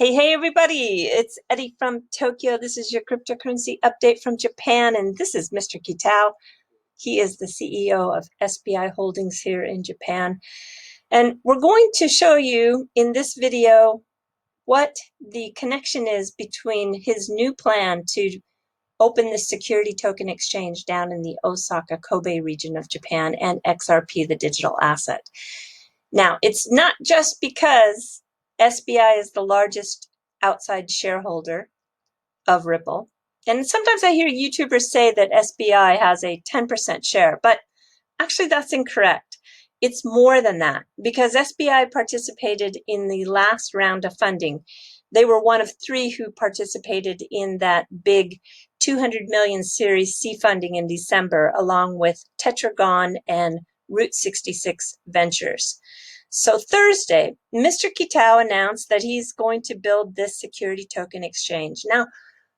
Hey, everybody, it's Eddie from Tokyo. This is your cryptocurrency update from Japan, and this is Mr. Kitao. He is the CEO of SBI Holdings here in Japan. And we're going to show you in this video what the connection is between his new plan to open the security token exchange down in the Osaka, Kobe region of Japan and XRP, the digital asset. Now, it's not just because SBI is the largest outside shareholder of Ripple. And sometimes I hear YouTubers say that SBI has a 10% share, but actually that's incorrect. It's more than that because SBI participated in the last round of funding. They were one of three who participated in that big 200 million Series C funding in December, along with Tetragon and Route 66 Ventures. So Thursday, Mr. Kitao announced that he's going to build this security token exchange. Now,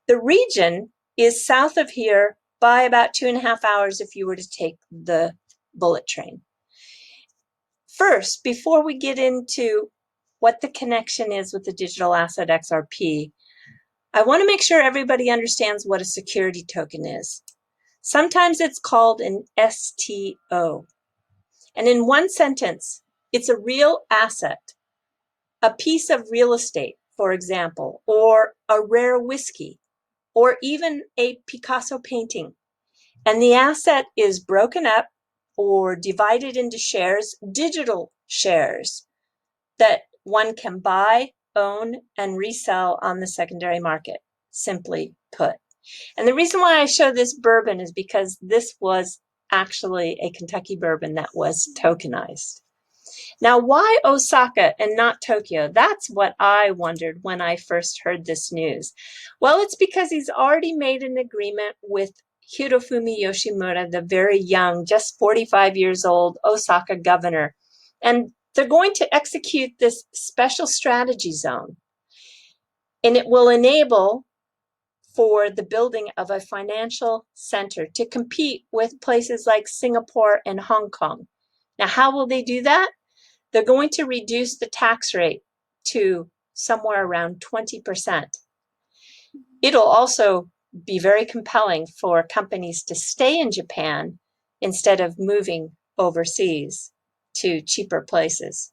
the region is south of here by about 2.5 hours if you were to take the bullet train. First, before we get into what the connection is with the digital asset XRP, I want to make sure everybody understands what a security token is. Sometimes it's called an STO. And in one sentence, it's a real asset, a piece of real estate, for example, or a rare whiskey, or even a Picasso painting. And the asset is broken up or divided into shares, digital shares, that one can buy, own, and resell on the secondary market, simply put. And the reason why I show this bourbon is because this was actually a Kentucky bourbon that was tokenized. Now, why Osaka and not Tokyo? That's what I wondered when I first heard this news. Well, it's because he's already made an agreement with Hirofumi Yoshimura, the very young, just 45 years old Osaka governor. And they're going to execute this special strategy zone. And it will enable for the building of a financial center to compete with places like Singapore and Hong Kong. Now, how will they do that? They're going to reduce the tax rate to somewhere around 20%. It'll also be very compelling for companies to stay in Japan instead of moving overseas to cheaper places.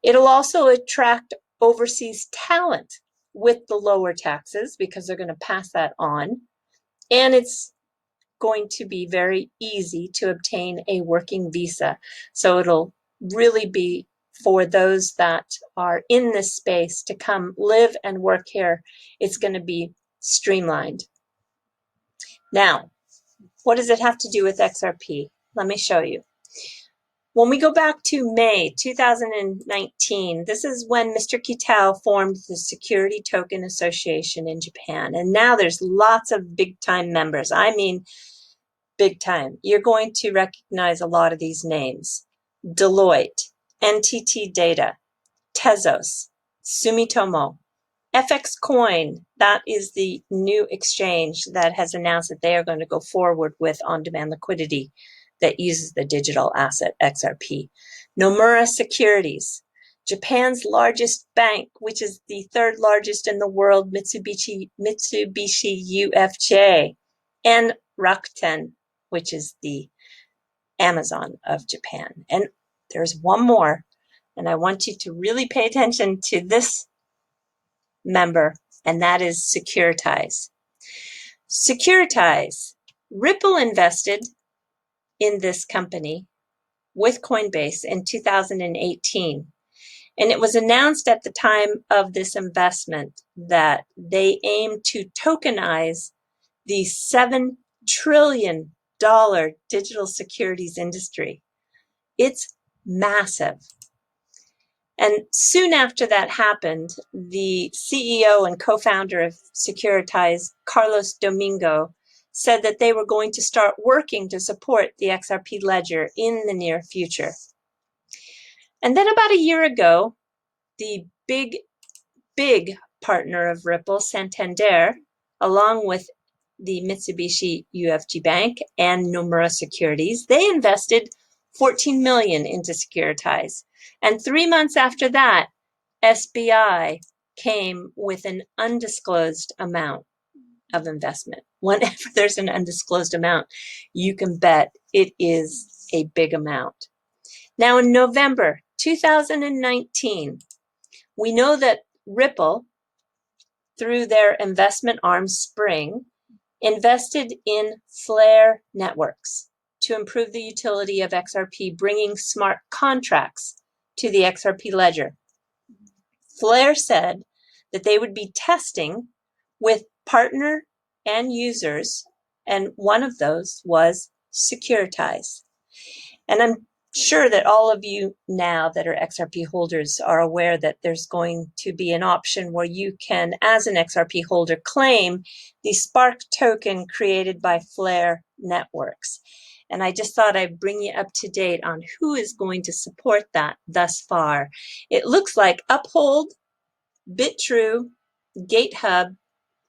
It'll also attract overseas talent with the lower taxes because they're going to pass that on. And it's going to be very easy to obtain a working visa. So it'll really be for those that are in this space to come live and work here. It's going to be streamlined. Now, what does it have to do with XRP? Let me show you. When we go back to May 2019, this is when Mr. Kitao formed the Security Token Association in Japan. And now there's lots of big-time members. I mean, big time. You're going to recognize a lot of these names. Deloitte, NTT Data, Tezos, Sumitomo, FX Coin, that is the new exchange that has announced that they are going to go forward with on-demand liquidity that uses the digital asset XRP. Nomura Securities, Japan's largest bank, which is the third largest in the world, Mitsubishi UFJ, and Rakuten, which is the Amazon of Japan. And there's one more, and I want you to really pay attention to this member, and that is Securitize. Securitize, Ripple invested in this company with Coinbase in 2018. And it was announced at the time of this investment that they aim to tokenize the $7 trillion digital securities industry. It's massive. And soon after that happened, the CEO and co-founder of Securitize, Carlos Domingo, said that they were going to start working to support the XRP Ledger in the near future. And then about a year ago, the big partner of Ripple, Santander, along with the Mitsubishi UFJ Bank and Nomura Securities, they invested $14 million into Securitize. And 3 months after that, SBI came with an undisclosed amount of investment. Whenever there's an undisclosed amount, you can bet it is a big amount. Now, in November 2019, we know that Ripple, through their investment arm Spring, invested in Flare Networks to improve the utility of XRP, bringing smart contracts to the XRP Ledger. Flare said that they would be testing with partner and users, and one of those was Securitize. And I'm sure that all of you now that are XRP holders are aware that there's going to be an option where you can, as an XRP holder, claim the Spark token created by Flare Networks. And I just thought I'd bring you up to date on who is going to support that thus far. It looks like Uphold, BitTrue, GateHub,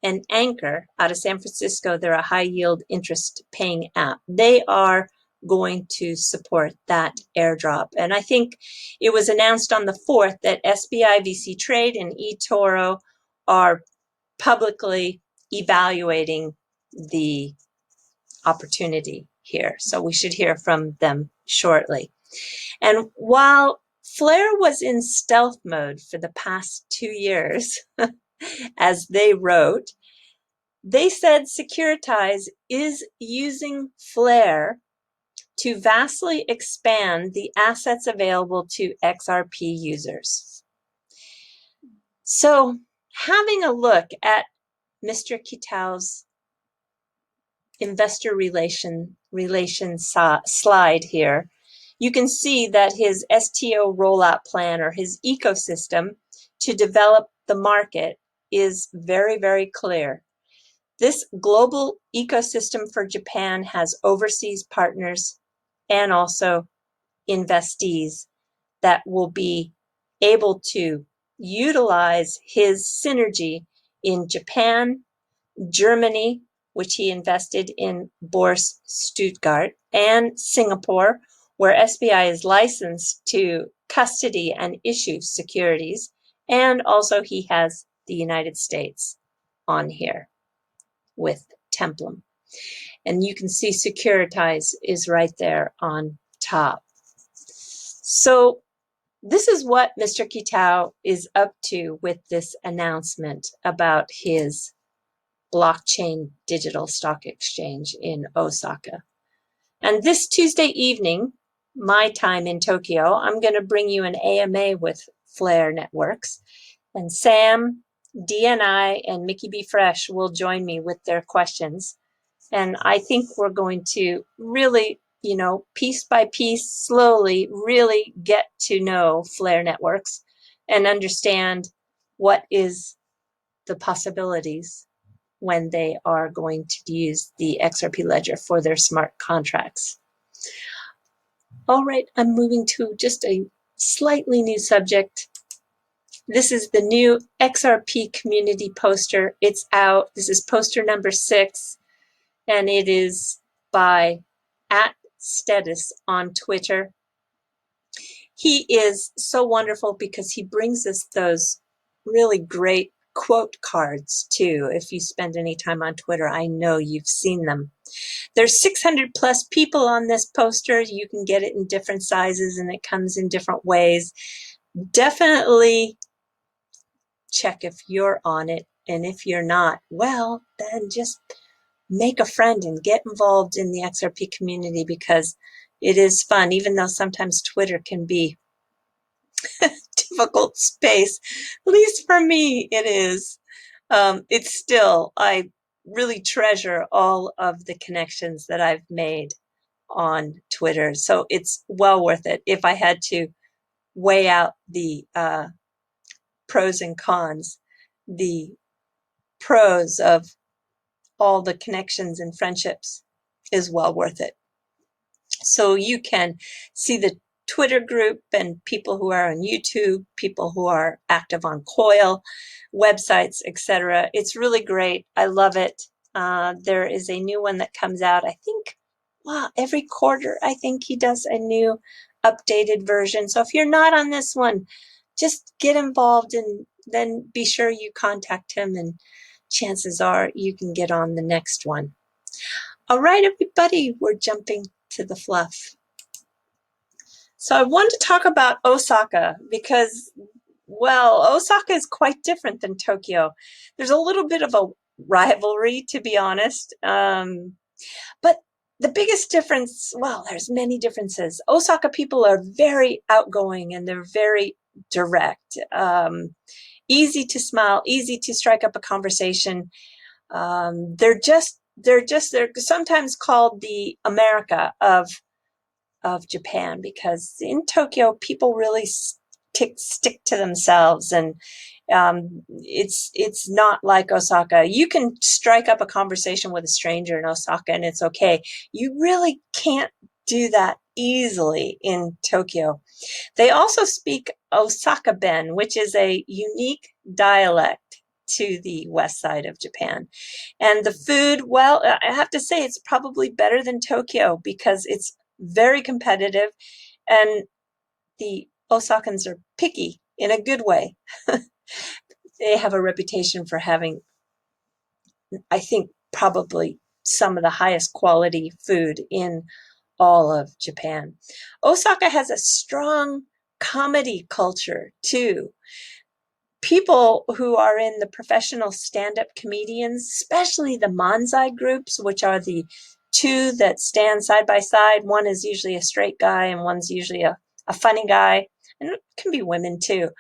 and Anchor out of San Francisco. They're a high yield interest paying app. They are going to support that airdrop. And I think it was announced on the 4th that SBI VC Trade and eToro are publicly evaluating the opportunity here. So we should hear from them shortly. And while Flare was in stealth mode for the past 2 years, as they wrote, they said Securitize is using Flare to vastly expand the assets available to XRP users. So, having a look at Mr. Kitao's investor relations slide here, you can see that his STO rollout plan, or his ecosystem to develop the market, is very, very clear. This global ecosystem for Japan has overseas partners and also investees that will be able to utilize his synergy in Japan, Germany, which he invested in Börse Stuttgart, and Singapore, where SBI is licensed to custody and issue securities. And also he has the United States on here with Templum. And you can see Securitize is right there on top. So this is what Mr. Kitao is up to with this announcement about his blockchain digital stock exchange in Osaka. And this Tuesday evening, my time in Tokyo, I'm going to bring you an AMA with Flare Networks. And Sam, DNI, and Mickey B. Fresh will join me with their questions. And I think we're going to really, piece by piece, slowly, really get to know Flare Networks and understand what is the possibilities when they are going to use the XRP Ledger for their smart contracts. All right, I'm moving to just a slightly new subject. This is the new XRP Community Poster. It's out. This is poster number 6. And it is by @Steadis on Twitter. He is so wonderful because he brings us those really great quote cards too. If you spend any time on Twitter, I know you've seen them. There's 600 plus people on this poster. You can get it in different sizes and it comes in different ways. Definitely check if you're on it. And if you're not, well, then just make a friend and get involved in the XRP community because it is fun, even though sometimes Twitter can be a difficult space. At least for me, it is. It's still, I really treasure all of the connections that I've made on Twitter. So it's well worth it. If I had to weigh out the pros and cons, the pros of all the connections and friendships is well worth it. So you can see the Twitter group and people who are on YouTube, people who are active on Coil, websites, etc. It's really great. I love it. There is a new one that comes out, I think, every quarter. I think he does a new updated version. So if you're not on this one, just get involved and then be sure you contact him, and chances are you can get on the next one. All right, everybody, we're jumping to the fluff. So I want to talk about Osaka because, well, Osaka is quite different than Tokyo. There's a little bit of a rivalry, to be honest. But the biggest difference, well, there's many differences. Osaka people are very outgoing and they're very direct. Easy to smile, easy to strike up a conversation. They're sometimes called the America of Japan, because in Tokyo people really stick to themselves, and it's not like Osaka. You can strike up a conversation with a stranger in Osaka and it's okay. You really can't do that easily in Tokyo. They also speak Osaka Ben, which is a unique dialect to the west side of Japan. And the food, well, I have to say it's probably better than Tokyo because it's very competitive, and the Osakans are picky in a good way. They have a reputation for having, I think, probably some of the highest quality food in all of Japan. Osaka has a strong comedy culture too. People who are in the professional stand-up comedians, especially the manzai groups, which are the two that stand side by side. One is usually a straight guy and one's usually a funny guy, and it can be women too.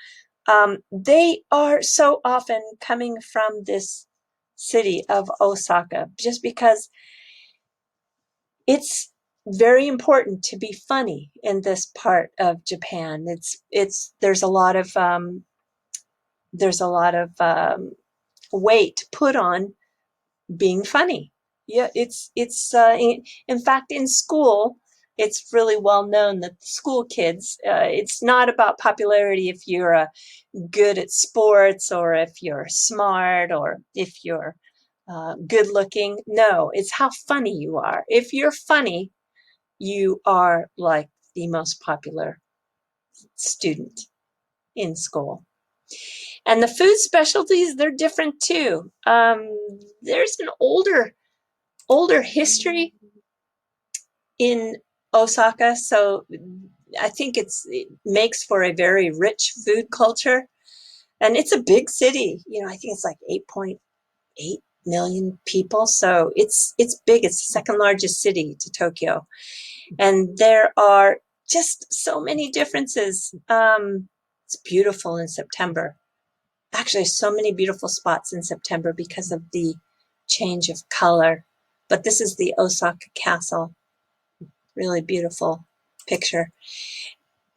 They are so often coming from this city of Osaka, just because it's very important to be funny in this part of Japan. There's a lot of weight put on being funny. Yeah, in fact, in school, it's really well known that the school kids, it's not about popularity if you're good at sports or if you're smart or if you're good looking. No, it's how funny you are. If you're funny, you are like the most popular student in school. And the food specialties, they're different too. There's an older history in Osaka, so I think it makes for a very rich food culture. And it's a big city. You know, I think it's like 8.8 million people. So it's big. It's the second largest city to Tokyo. And there are just so many differences. It's beautiful in September. Actually, so many beautiful spots in September because of the change of color. But this is the Osaka Castle. Really beautiful picture.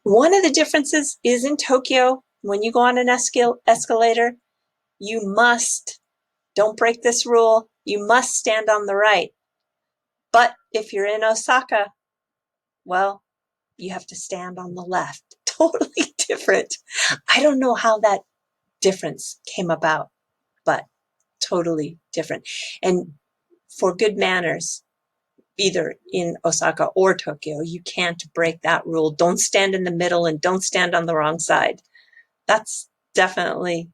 One of the differences is in Tokyo. When you go on an escalator, you must, don't break this rule, you must stand on the right. But if you're in Osaka, well, you have to stand on the left. Totally different. I don't know how that difference came about, but totally different. And for good manners, either in Osaka or Tokyo, you can't break that rule. Don't stand in the middle and don't stand on the wrong side. That's definitely,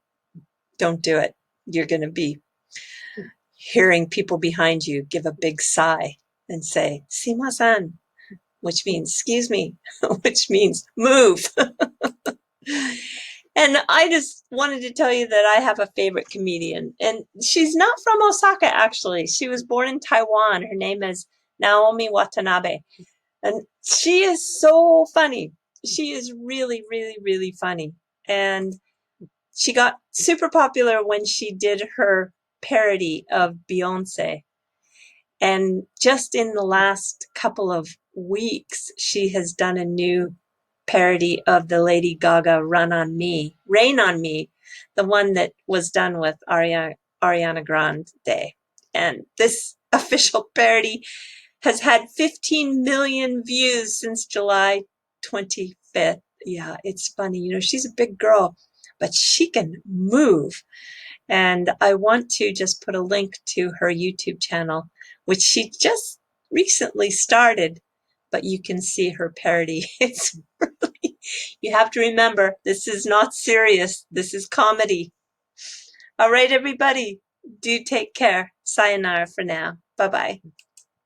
don't do it. You're going to be hearing people behind you give a big sigh and say, "Simasen," which means, excuse me, which means move. And I just wanted to tell you that I have a favorite comedian, and she's not from Osaka, actually. She was born in Taiwan. Her name is Naomi Watanabe, and she is so funny. She is really, really, really funny. And she got super popular when she did her parody of Beyonce. And just in the last couple of weeks, she has done a new parody of the Lady Gaga Rain on Me, the one that was done with Ariana Grande. And this official parody has had 15 million views since July 25th. Yeah, it's funny. You know, she's a big girl, but she can move. And I want to just put a link to her YouTube channel, which she just recently started, but you can see her parody. It's really, You have to remember, this is not serious. This is comedy. All right, everybody, do take care. Sayonara for now. Bye-bye.